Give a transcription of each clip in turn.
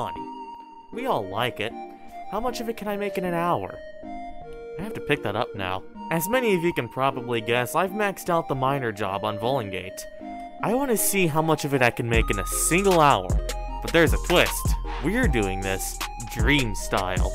money. We all like it. How much of it can I make in an hour? I have to pick that up now. As many of you can probably guess, I've maxed out the miner job on Vulengate. I want to see how much of it I can make in a single hour. But there's a twist. We're doing this dream style.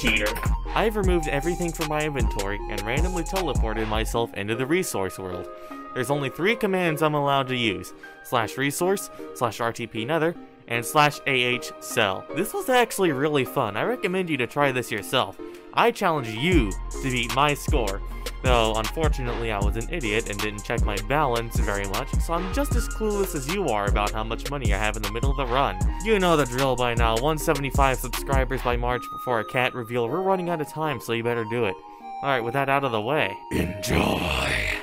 Cheater. I've removed everything from my inventory and randomly teleported myself into the resource world. There's only 3 commands I'm allowed to use: /resource, /rtp nether, and /ah cell. This was actually really fun. I recommend you to try this yourself. I challenge you to beat my score. Though, unfortunately, I was an idiot and didn't check my balance very much, so I'm just as clueless as you are about how much money I have in the middle of the run. You know the drill by now. 175 subscribers by March before a cat reveal. We're running out of time, so you better do it. Alright, with that out of the way, enjoy!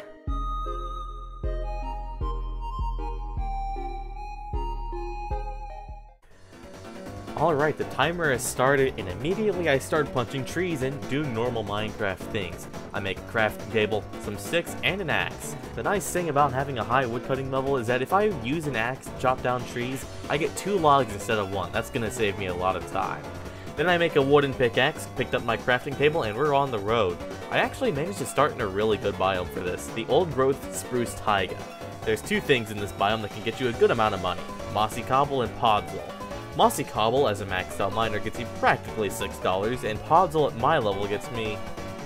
Alright, the timer has started, and immediately I start punching trees and doing normal Minecraft things. I make a crafting table, some sticks, and an axe. The nice thing about having a high woodcutting level is that if I use an axe to chop down trees, I get 2 logs instead of 1. That's gonna save me a lot of time. Then I make a wooden pickaxe, picked up my crafting table, and we're on the road. I actually managed to start in a really good biome for this, the old growth spruce taiga. There's 2 things in this biome that can get you a good amount of money: mossy cobble and podzol. Mossy cobble as a maxed out miner gets you practically $6, and podzol at my level gets me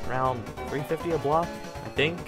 around $3.50 a block, I think.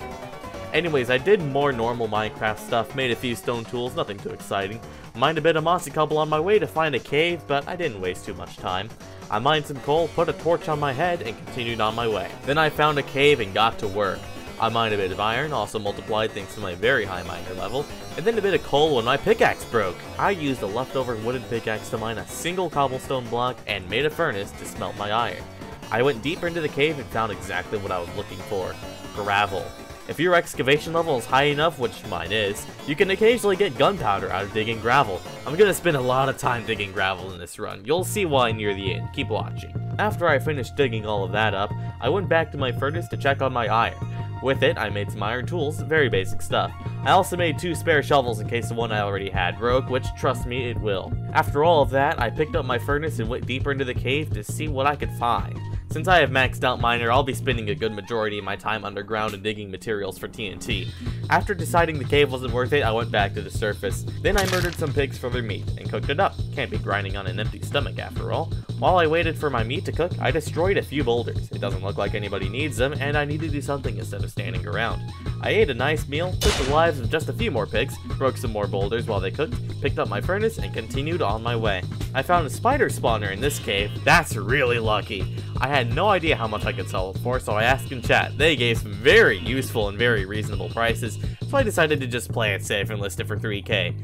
Anyways, I did more normal Minecraft stuff, made a few stone tools, nothing too exciting. Mined a bit of mossy cobble on my way to find a cave, but I didn't waste too much time. I mined some coal, put a torch on my head, and continued on my way. Then I found a cave and got to work. I mined a bit of iron, also multiplied thanks to my very high miner level, and then a bit of coal when my pickaxe broke. I used a leftover wooden pickaxe to mine a single cobblestone block and made a furnace to smelt my iron. I went deeper into the cave and found exactly what I was looking for: gravel. If your excavation level is high enough, which mine is, you can occasionally get gunpowder out of digging gravel. I'm gonna spend a lot of time digging gravel in this run. You'll see why near the end. Keep watching. After I finished digging all of that up, I went back to my furnace to check on my iron. With it, I made some iron tools, very basic stuff. I also made 2 spare shovels in case the one I already had broke, which, trust me, it will. After all of that, I picked up my furnace and went deeper into the cave to see what I could find. Since I have maxed out miner, I'll be spending a good majority of my time underground and digging materials for TNT. After deciding the cave wasn't worth it, I went back to the surface. Then I murdered some pigs for their meat and cooked it up. Can't be grinding on an empty stomach after all. While I waited for my meat to cook, I destroyed a few boulders. It doesn't look like anybody needs them, and I need to do something instead of standing around. I ate a nice meal, took the lives of just a few more pigs, broke some more boulders while they cooked, picked up my furnace, and continued on my way. I found a spider spawner in this cave. That's really lucky. I had no idea how much I could sell it for, so I asked in chat. They gave some very useful and very reasonable prices, so I decided to just play it safe and list it for 3K.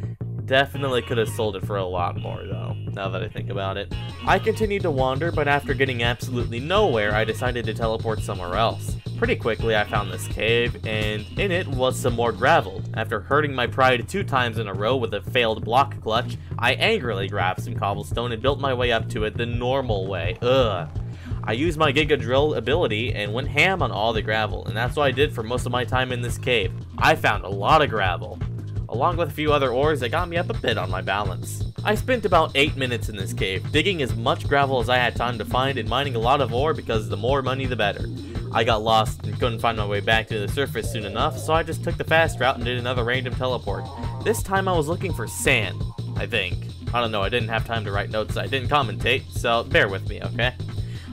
Definitely could have sold it for a lot more though, now that I think about it. I continued to wander, but after getting absolutely nowhere, I decided to teleport somewhere else. Pretty quickly I found this cave, and in it was some more gravel. After hurting my pride 2 times in a row with a failed block clutch, I angrily grabbed some cobblestone and built my way up to it the normal way. Ugh. I used my Giga Drill ability and went ham on all the gravel, and that's what I did for most of my time in this cave. I found a lot of gravel, along with a few other ores that got me up a bit on my balance. I spent about 8 minutes in this cave, digging as much gravel as I had time to find and mining a lot of ore because the more money the better. I got lost and couldn't find my way back to the surface soon enough, so I just took the fast route and did another random teleport. This time I was looking for sand, I think. I don't know, I didn't have time to write notes, I didn't commentate, so bear with me, okay?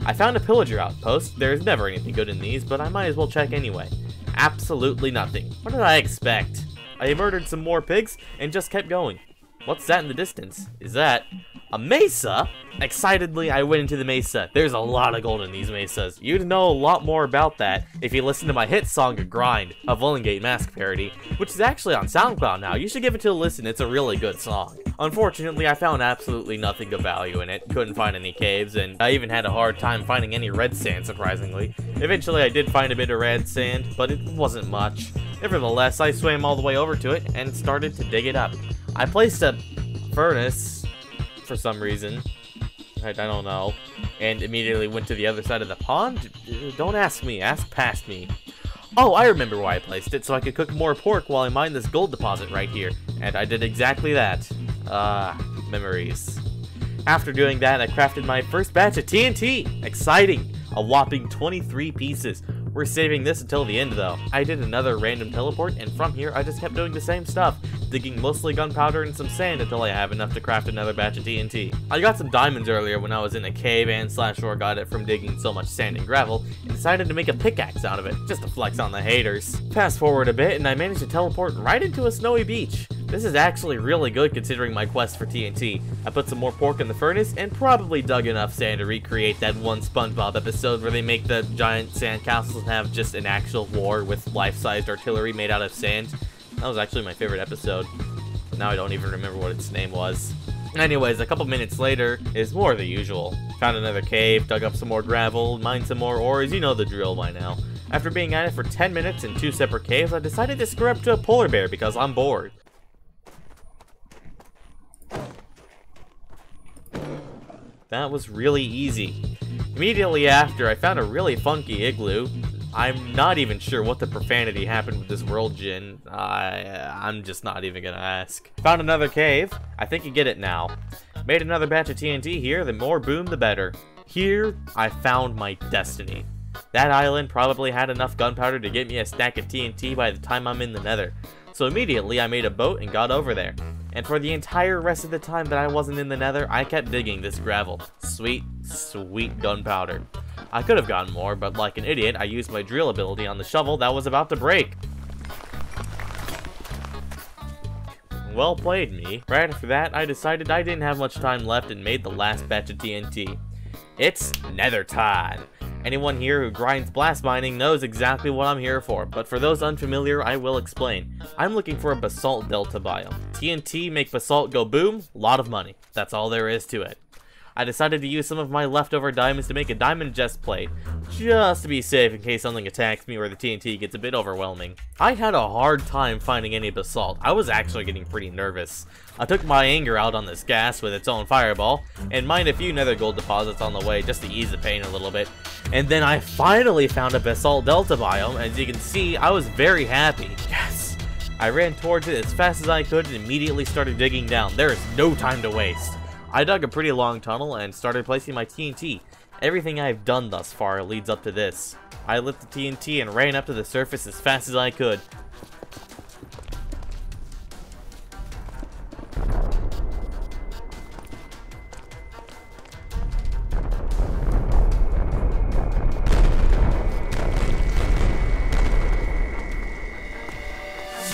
I found a pillager outpost. There's never anything good in these, but I might as well check anyway. Absolutely nothing. What did I expect? I murdered some more pigs and just kept going. What's that in the distance? Is that a mesa? Excitedly, I went into the mesa. There's a lot of gold in these mesas. You'd know a lot more about that if you listen to my hit song, Grind, a Vulengate mask parody, which is actually on SoundCloud now. You should give it a listen. It's a really good song. Unfortunately, I found absolutely nothing of value in it. Couldn't find any caves, and I even had a hard time finding any red sand, surprisingly. Eventually, I did find a bit of red sand, but it wasn't much. Nevertheless, I swam all the way over to it and started to dig it up. I placed a furnace for some reason. I don't know. And immediately went to the other side of the pond? Don't ask me, ask past me. Oh, I remember why I placed it, so I could cook more pork while I mine this gold deposit right here. And I did exactly that. Memories. After doing that, I crafted my first batch of TNT! Exciting! A whopping 23 pieces. We're saving this until the end though. I did another random teleport, and from here I just kept doing the same stuff, digging mostly gunpowder and some sand until I have enough to craft another batch of TNT. I got some diamonds earlier when I was in a cave and /or got it from digging so much sand and gravel, and decided to make a pickaxe out of it, just to flex on the haters. Fast forward a bit and I managed to teleport right into a snowy beach. This is actually really good considering my quest for TNT. I put some more pork in the furnace and probably dug enough sand to recreate that one SpongeBob episode where they make the giant sand castles and have just an actual war with life-sized artillery made out of sand. That was actually my favorite episode. Now I don't even remember what its name was. Anyways, a couple minutes later is more the usual. Found another cave, dug up some more gravel, mined some more ores, you know the drill by now. After being at it for 10 minutes in 2 separate caves, I decided to screw up to a polar bear because I'm bored. That was really easy. Immediately after, I found a really funky igloo. I'm not even sure what the profanity happened with this world gin. I'm just not even gonna ask. Found another cave. I think you get it now. Made another batch of TNT here, the more boom the better. Here, I found my destiny. That island probably had enough gunpowder to get me a stack of TNT by the time I'm in the nether. So immediately I made a boat and got over there. And for the entire rest of the time that I wasn't in the nether, I kept digging this gravel. Sweet, sweet gunpowder. I could have gotten more, but like an idiot, I used my drill ability on the shovel that was about to break. Well played, me. Right after that, I decided I didn't have much time left and made the last batch of TNT. It's nether time. Anyone here who grinds blast mining knows exactly what I'm here for, but for those unfamiliar, I will explain. I'm looking for a basalt delta biome. TNT make basalt go boom, lot of money. That's all there is to it. I decided to use some of my leftover diamonds to make a diamond chest plate, just to be safe in case something attacks me or the TNT gets a bit overwhelming. I had a hard time finding any basalt. I was actually getting pretty nervous. I took my anger out on this gas with its own fireball, and mined a few nether gold deposits on the way just to ease the pain a little bit. And then I finally found a basalt delta biome. As you can see, I was very happy. Yes! I ran towards it as fast as I could and immediately started digging down. There is no time to waste. I dug a pretty long tunnel and started placing my TNT. Everything I've done thus far leads up to this. I lit the TNT and ran up to the surface as fast as I could.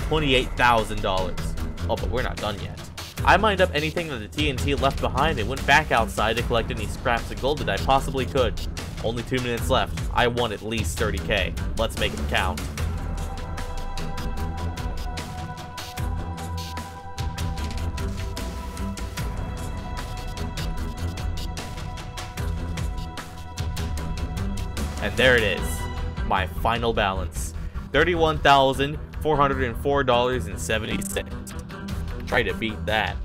$28,000. Oh, but we're not done yet. I mined up anything that the TNT left behind and went back outside to collect any scraps of gold that I possibly could. Only 2 minutes left. I want at least 30k. Let's make it count. And there it is. My final balance. $31,404.70. Try to beat that.